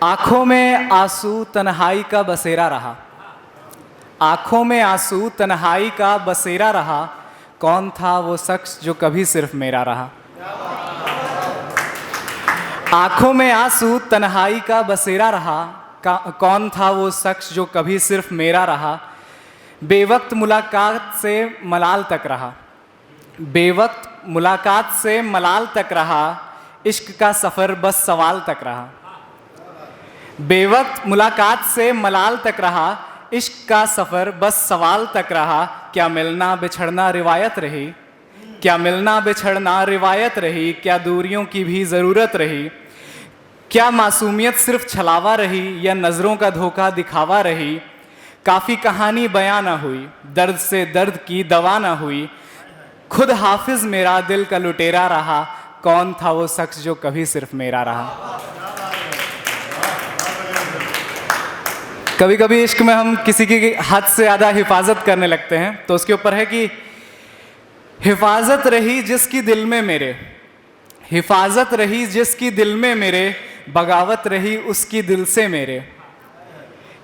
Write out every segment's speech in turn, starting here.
आंखों में आंसू तन्हाई का बसेरा रहा, आंखों में आंसू तन्हाई का बसेरा रहा, कौन था वो शख्स जो कभी सिर्फ मेरा रहा। आंखों में आंसू तन्हाई का बसेरा रहा, कौन था वो शख्स जो कभी सिर्फ मेरा रहा। बेवक्त मुलाकात से मलाल तक रहा, बेवक्त मुलाकात से मलाल तक रहा, इश्क का सफ़र बस सवाल तक रहा। बेवक्त मुलाकात से मलाल तक रहा, इश्क का सफ़र बस सवाल तक रहा। क्या मिलना बिछड़ना रिवायत रही, क्या मिलना बिछड़ना रिवायत रही, क्या दूरियों की भी ज़रूरत रही। क्या मासूमियत सिर्फ छलावा रही या नज़रों का धोखा दिखावा रही। काफ़ी कहानी बयां ना हुई, दर्द से दर्द की दवा ना हुई। खुद हाफिज़ मेरा दिल का लुटेरा रहा, कौन था वो शख्स जो कभी सिर्फ मेरा रहा। कभी कभी इश्क में हम किसी की हद से ज़्यादा हिफाजत करने लगते हैं, तो उसके ऊपर है कि हिफाजत रही जिसकी दिल में मेरे, हिफाजत रही जिसकी दिल में मेरे, बगावत रही उसकी दिल से मेरे।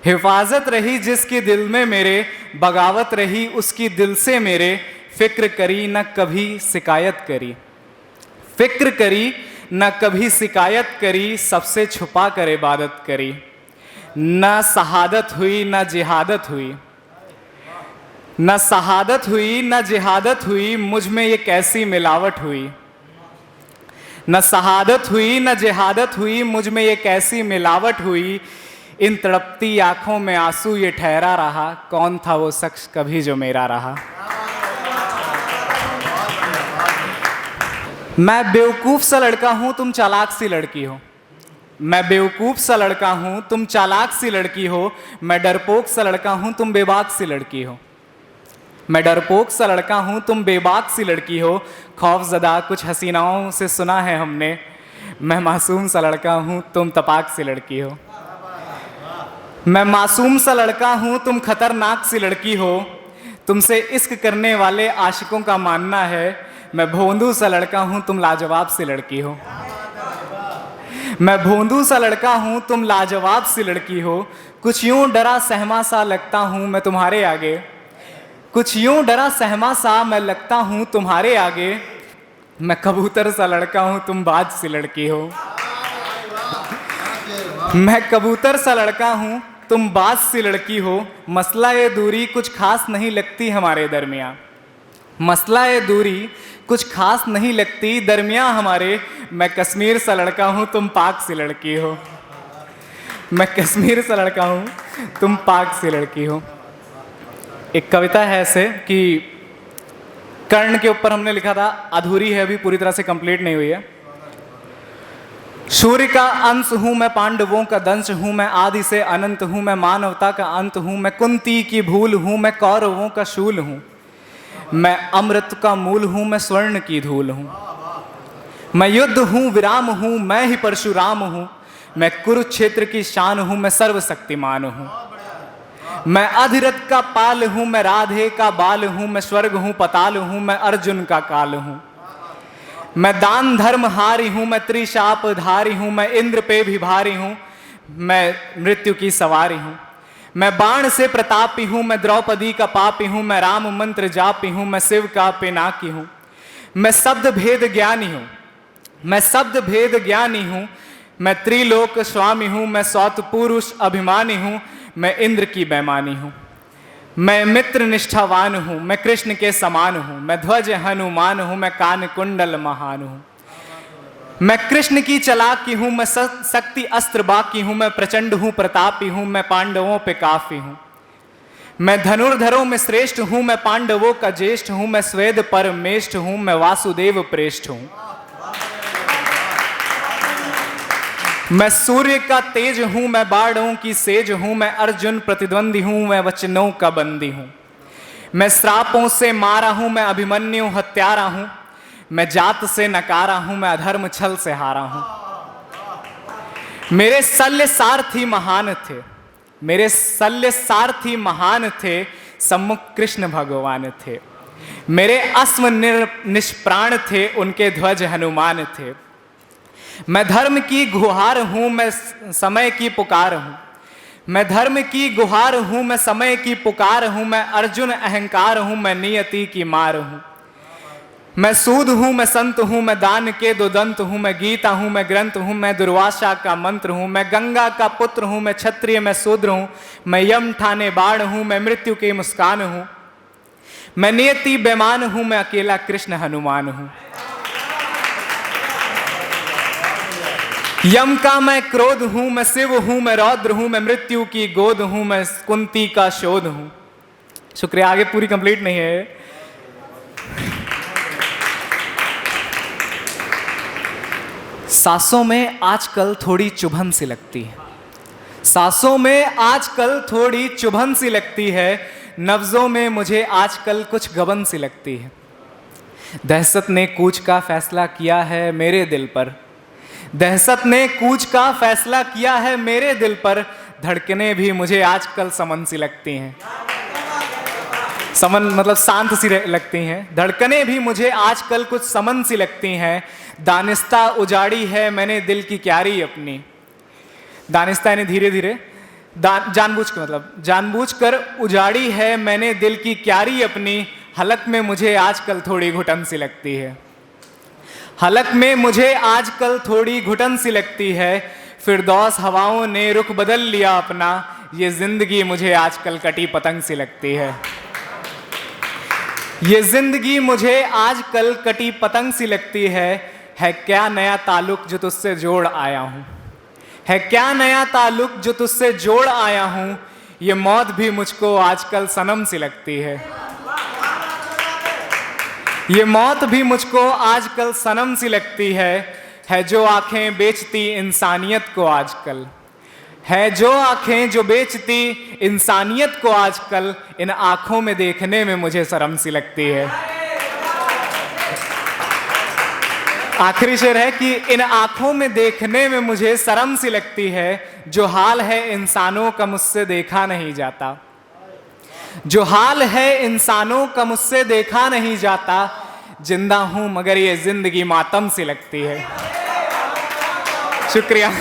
हिफाजत रही जिसकी दिल में मेरे, बगावत रही उसकी दिल से मेरे। फिक्र करी न कभी शिकायत करी, फिक्र करी न कभी शिकायत करी, सबसे छुपा कर इबादत करी। न शहादत हुई न जिहादत हुई, न शहादत हुई न जिहादत हुई, मुझ में ये कैसी मिलावट हुई। न शहादत हुई न जिहादत हुई, मुझ में ये कैसी मिलावट हुई। इन तड़पती आंखों में आंसू ये ठहरा रहा, कौन था वो शख्स कभी जो मेरा रहा। मैं बेवकूफ़ सा लड़का हूँ, तुम चालाक सी लड़की हो। मैं बेवकूफ़ सा लड़का हूँ, तुम चालाक सी लड़की हो। मैं डरपोक सा लड़का हूँ, तुम बेबाक सी लड़की हो। मैं डरपोक सा लड़का हूँ, तुम बेबाक सी लड़की हो। खौफज़दा कुछ हसीनाओं से सुना है हमने, मैं मासूम सा लड़का हूँ, तुम तपाक सी लड़की हो। मैं मासूम सा लड़का हूँ, तुम खतरनाक सी लड़की हो। तुमसे इश्क करने वाले आशिकों का मानना है, मैं भोंदू सा लड़का हूँ, तुम लाजवाब सी लड़की हो। मैं भोंदू सा लड़का हूँ, तुम लाजवाब सी लड़की हो। कुछ यूं डरा सहमा सा लगता हूँ मैं तुम्हारे आगे, कुछ यूं डरा सहमा सा मैं लगता हूँ तुम्हारे आगे। मैं कबूतर सा लड़का हूँ, तुम बाज सी लड़की हो। मैं कबूतर सा लड़का हूँ, तुम बाज सी लड़की हो। मसला ये दूरी कुछ खास नहीं लगती हमारे दरमियाँ, मसला ये दूरी कुछ खास नहीं लगती दरमियाँ हमारे। मैं कश्मीर सा लड़का हूँ, तुम पाक सी लड़की हो। मैं कश्मीर सा लड़का हूँ, तुम पाक सी लड़की हो। एक कविता है ऐसे कि कर्ण के ऊपर हमने लिखा था, अधूरी है, अभी पूरी तरह से कंप्लीट नहीं हुई है। सूर्य का अंश हूँ मैं, पांडवों का दंश हूँ मैं, आदि से अनंत हूँ मैं, मानवता का अंत हूँ मैं। कुंती की भूल हूँ मैं, कौरवों का शूल हूँ मैं, अमृत का मूल हूँ मैं, स्वर्ण की धूल हूँ मैं। युद्ध हूँ विराम हूँ मैं ही परशुराम हूँ मैं, कुरुक्षेत्र की शान हूँ मैं, सर्वशक्तिमान हूँ मैं। अधिरथ का पाल हूँ मैं, राधे का बाल हूँ मैं, स्वर्ग हूँ पताल हूँ मैं, अर्जुन का काल हूँ मैं। दान धर्म हारी हूँ मैं, त्रिशाप धारी हूँ मैं, इंद्र पे भी भारी हूँ मैं, मृत्यु की सवारी हूँ मैं। बाण से प्रतापी हूँ मैं, द्रौपदी का पापी हूँ मैं, राम मंत्र जापी हूँ मैं, शिव का पिनाकी हूँ मैं। शब्द भेद ज्ञानी हूँ मैं, शब्द भेद ज्ञानी हूँ मैं, त्रिलोक स्वामी हूँ मैं, सौत पुरुष अभिमानी हूँ मैं, इंद्र की बेमानी हूँ मैं। मित्र निष्ठावान हूँ मैं, कृष्ण के समान हूँ मैं, ध्वज हनुमान हूँ मैं, कान कुंडल महान हूँ मैं। कृष्ण की चालाकी हूँ मैं, शक्ति अस्त्र बाकी हूँ मैं, प्रचंड हूँ प्रतापी हूँ मैं, पांडवों पे काफी हूँ मैं। धनुर्धरों में श्रेष्ठ हूँ मैं, पांडवों का ज्येष्ठ हूँ मैं, स्वेद परमेष्ठ हूँ मैं, वासुदेव प्रेष्ठ हूँ मैं। सूर्य का तेज हूँ मैं, बाणों की सेज हूँ मैं, अर्जुन प्रतिद्वंदी हूँ मैं, वचनों का बंदी हूँ मैं। श्रापों से मारा हूँ मैं, अभिमन्यु हत्यारा हूँ मैं, जात से नकारा हूँ मैं, अधर्म छल से हारा हूँ। मेरे शल्य सारथी महान थे, मेरे शल्य सारथी महान थे, सम्मुख कृष्ण भगवान थे। मेरे अश्व निष्प्राण थे, उनके ध्वज हनुमान थे। मैं धर्म की गुहार हूँ, मैं समय की पुकार हूँ। मैं धर्म की गुहार हूँ, मैं समय की पुकार हूँ। मैं अर्जुन अहंकार हूँ, मैं नियति की मार हूँ। मैं सूद हूँ, मैं संत हूँ, मैं दान के दो दंत हूँ। मैं गीता हूँ, मैं ग्रंथ हूँ, मैं दुर्वासा का मंत्र हूँ। मैं गंगा का पुत्र हूँ, मैं क्षत्रिय, मैं शूद्र हूँ। मैं यम ठाने बाण हूँ, मैं मृत्यु की मुस्कान हूँ। मैं नियति बेमान हूँ, मैं अकेला कृष्ण हनुमान हूँ। यम का मैं क्रोध हूँ, मैं शिव हूँ, मैं रौद्र हूँ। मैं मृत्यु की गोद हूँ, मैं कुंती का शोध हूँ। शुक्रिया, आगे पूरी कंप्लीट नहीं है। सांसों में आजकल थोड़ी चुभन सी लगती है। सांसों में आजकल थोड़ी चुभन सी लगती है। नब्जों में मुझे आजकल कुछ गबन सी लगती है। दहशत ने कूच का फैसला किया है मेरे दिल पर। दहशत ने कूच का फैसला किया है मेरे दिल पर। धड़कने भी मुझे आजकल समन सी लगती हैं। समन मतलब शांत सी लगती हैं। धड़कने भी मुझे आजकल कुछ समन सी लगती हैं। दानिस्ता उजाड़ी है मैंने दिल की क्यारी अपनी। दानिस्ता यानी धीरे धीरे, जानबूझ कर मतलब जानबूझकर उजाड़ी है मैंने दिल की क्यारी अपनी। हलक में मुझे आजकल थोड़ी घुटन सी लगती है। हलक में मुझे आजकल थोड़ी घुटन सी लगती है। फिरदौस हवाओं ने रुख बदल लिया अपना। ये जिंदगी मुझे आजकल कटी पतंग सी लगती है। ये जिंदगी मुझे आजकल कटी पतंग सी लगती है। क्या नया ताल्लुक जो तुझसे जोड़ आया हूँ। है क्या नया ताल्लुक जो तुझसे जोड़ आया हूँ। ये मौत भी मुझको आजकल सनम सी लगती है। ये मौत भी मुझको आजकल सनम सी लगती है जो आंखें बेचती इंसानियत को आजकल। है जो आंखें जो बेचती इंसानियत को आजकल। इन आंखों में देखने में मुझे शर्म सी लगती है। आखिरी शेर है कि इन आंखों में देखने में मुझे शर्म सी लगती है। जो हाल है इंसानों का मुझसे देखा नहीं जाता। जो हाल है इंसानों का मुझसे देखा नहीं जाता। जिंदा हूं मगर ये जिंदगी मातम सी लगती है। शुक्रिया।